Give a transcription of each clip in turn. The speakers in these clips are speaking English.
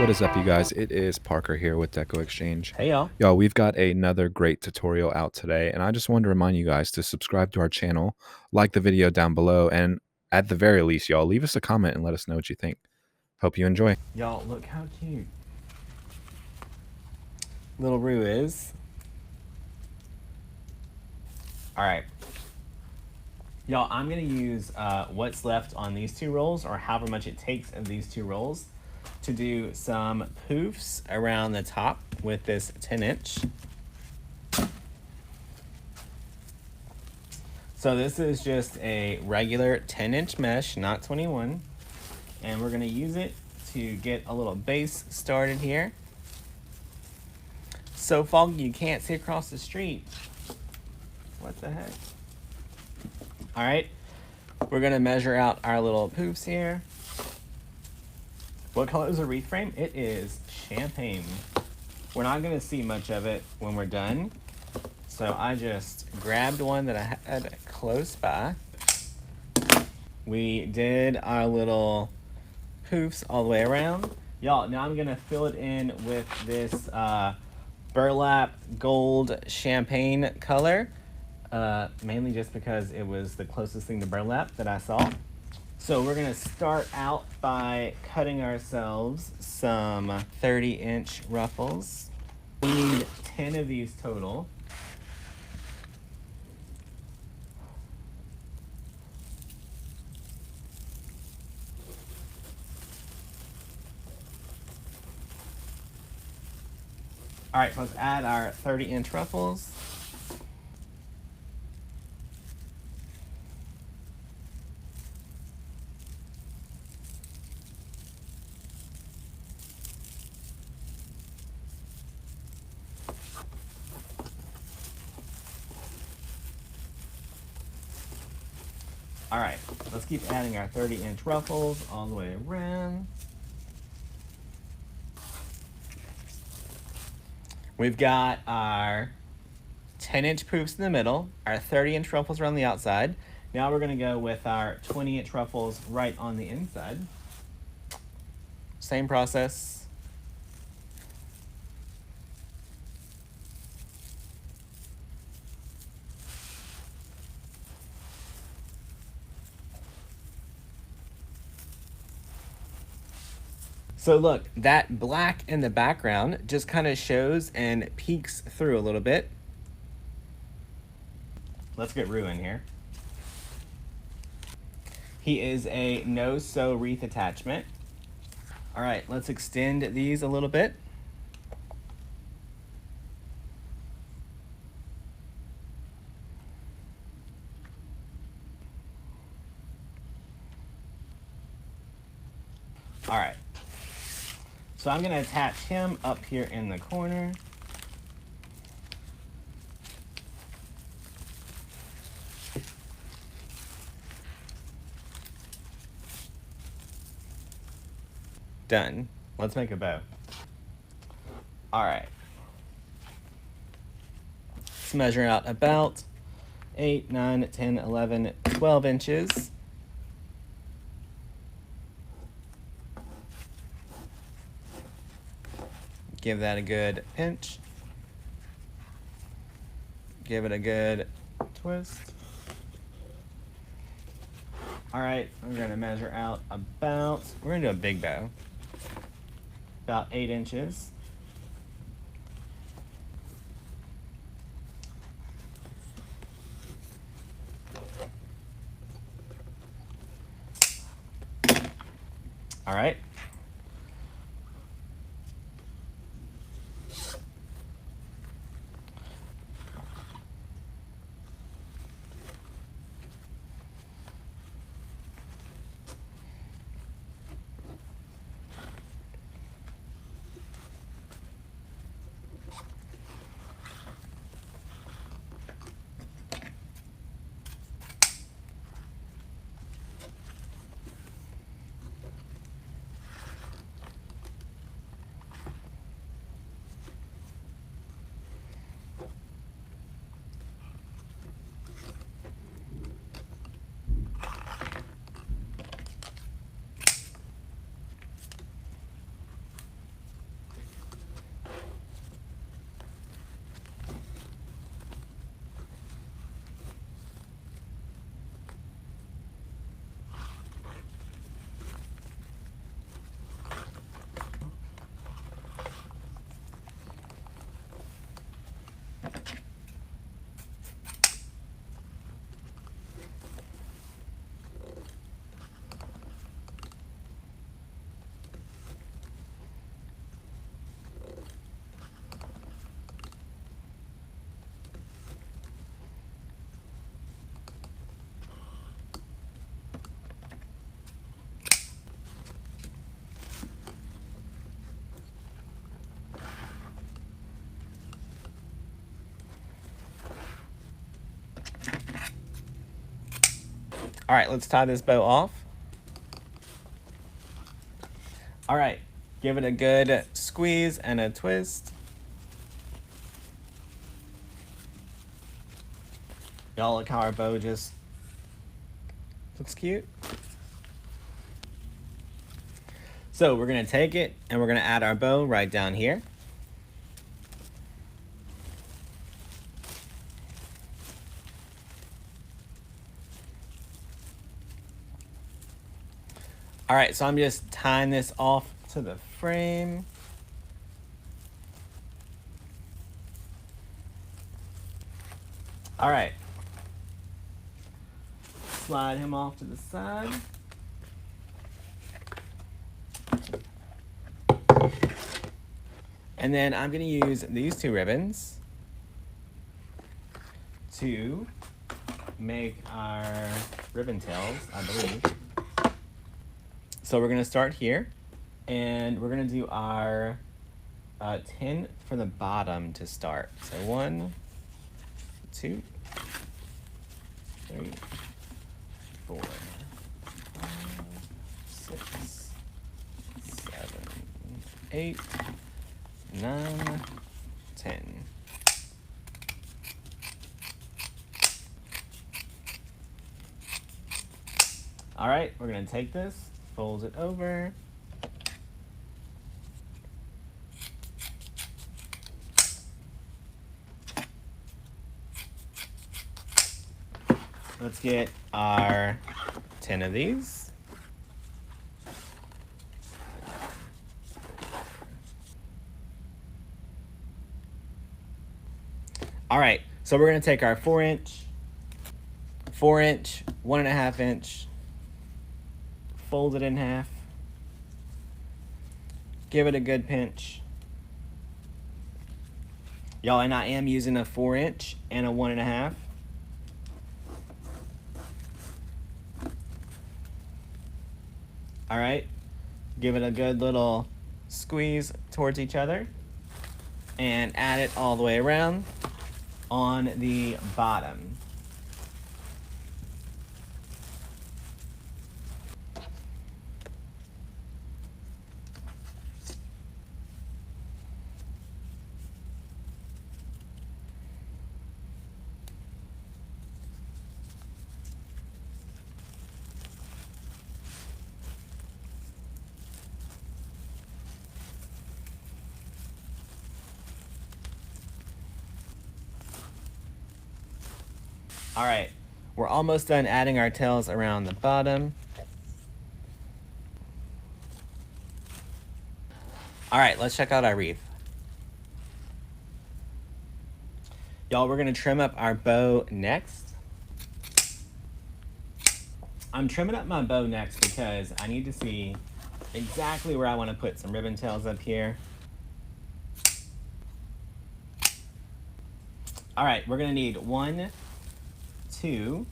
What is up, you guys? It is Parker here with Deco Exchange. Hey y'all. Y'all, we've got another great tutorial out today, and I just wanted to remind you guys to subscribe to our channel, like the video down below, and at the very least, y'all, leave us a comment and let us know what you think. Hope you enjoy. Y'all, look how cute little Rue is. Alright. Y'all, I'm going to use what's left on these two rolls, or however much it takes of these two rolls, to do some poofs around the top with this 10-inch. So this is just a regular 10-inch mesh, not 21. And we're going to use it to get a little base started here. So foggy you can't see across the street. What the heck? All right, we're gonna measure out our little poofs here. What color is the wreath frame? It is champagne. We're not gonna see much of it when we're done. So I just grabbed one that I had close by. We did our little poofs all the way around. Y'all, now I'm gonna fill it in with this burlap gold champagne color. Mainly just because it was the closest thing to burlap that I saw. So we're gonna start out by cutting ourselves some 30-inch ruffles. We need 10 of these total. All right, so let's add our 30-inch ruffles. All right, let's keep adding our 30-inch ruffles all the way around. We've got our 10-inch poofs in the middle, our 30-inch ruffles around the outside. Now we're gonna go with our 20-inch ruffles right on the inside. Same process. So look, that black in the background just kind of shows and peeks through a little bit. Let's get Rue in here. He is a no-sew wreath attachment. All right, let's extend these a little bit. All right. So I'm gonna attach him up here in the corner. Done. Let's make a bow. All right. Let's measure out about 8, 9, 10, 11, 12 inches. Give that a good pinch. Give it a good twist. All right, we're gonna measure out about, we're gonna do a big bow. About 8 inches. All right. All right, let's tie this bow off. All right, give it a good squeeze and a twist. Y'all, look how our bow just looks cute. So we're gonna take it and we're gonna add our bow right down here. All right, so I'm just tying this off to the frame. All right. Slide him off to the side. And then I'm gonna use these two ribbons to make our ribbon tails, I believe. So we're gonna start here, and we're gonna do our 10 for the bottom to start. So 1, 2, 3, 4, 5, 6, 7, 8, 9, 10. All right, we're gonna take this, fold it over. Let's get our 10 of these. All right, so we're gonna take our 4-inch, 4-inch, 1.5-inch, fold it in half, give it a good pinch. Y'all, and I am using a 4-inch and a 1.5. All right, give it a good little squeeze towards each other and add it all the way around on the bottom. All right, we're almost done adding our tails around the bottom. All right, let's check out our wreath. Y'all, we're gonna trim up our bow next. I'm trimming up my bow next because I need to see exactly where I wanna put some ribbon tails up here. All right, we're gonna need 1, 2,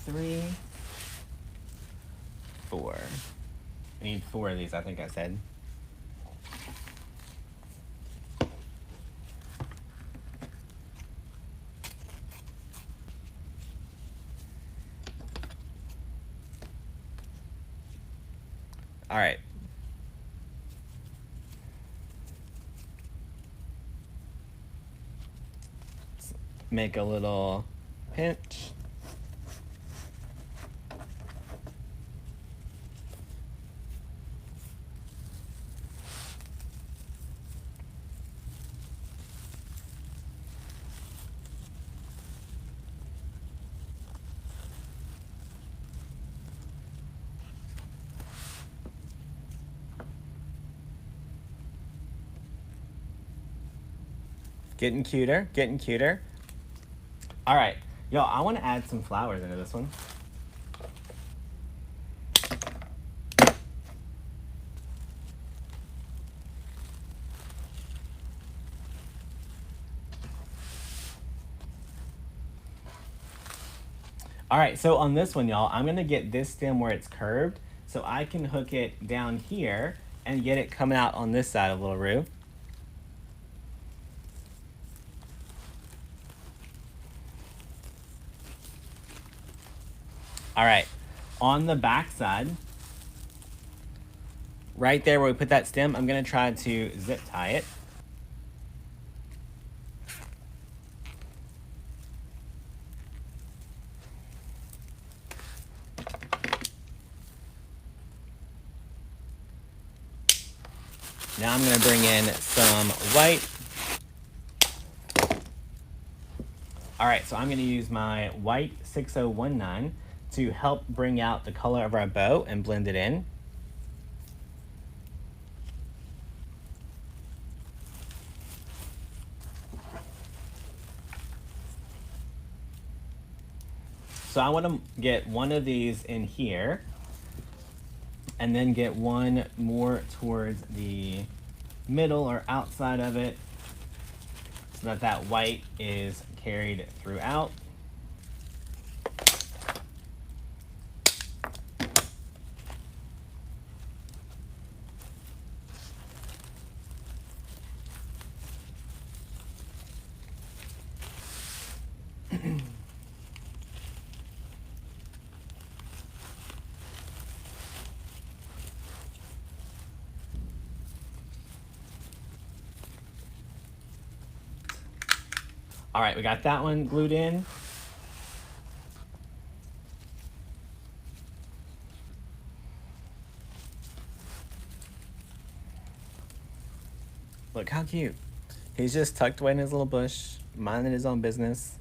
3, 4. I need 4 of these, I think I said. All right. Let's make a little pinch. Getting cuter, getting cuter. All right, yo, I want to add some flowers into this one. All right, so on this one, y'all, I'm gonna get this stem where it's curved so I can hook it down here and get it coming out on this side of Little Roo. All right, on the back side, right there where we put that stem, I'm gonna try to zip tie it. Now I'm gonna bring in some white. All right, so I'm gonna use my white 6019 to help bring out the color of our bow and blend it in. So I want to get one of these in here and then get one more towards the middle or outside of it so that that white is carried throughout. All right, we got that one glued in. Look how cute. He's just tucked away in his little bush, minding his own business.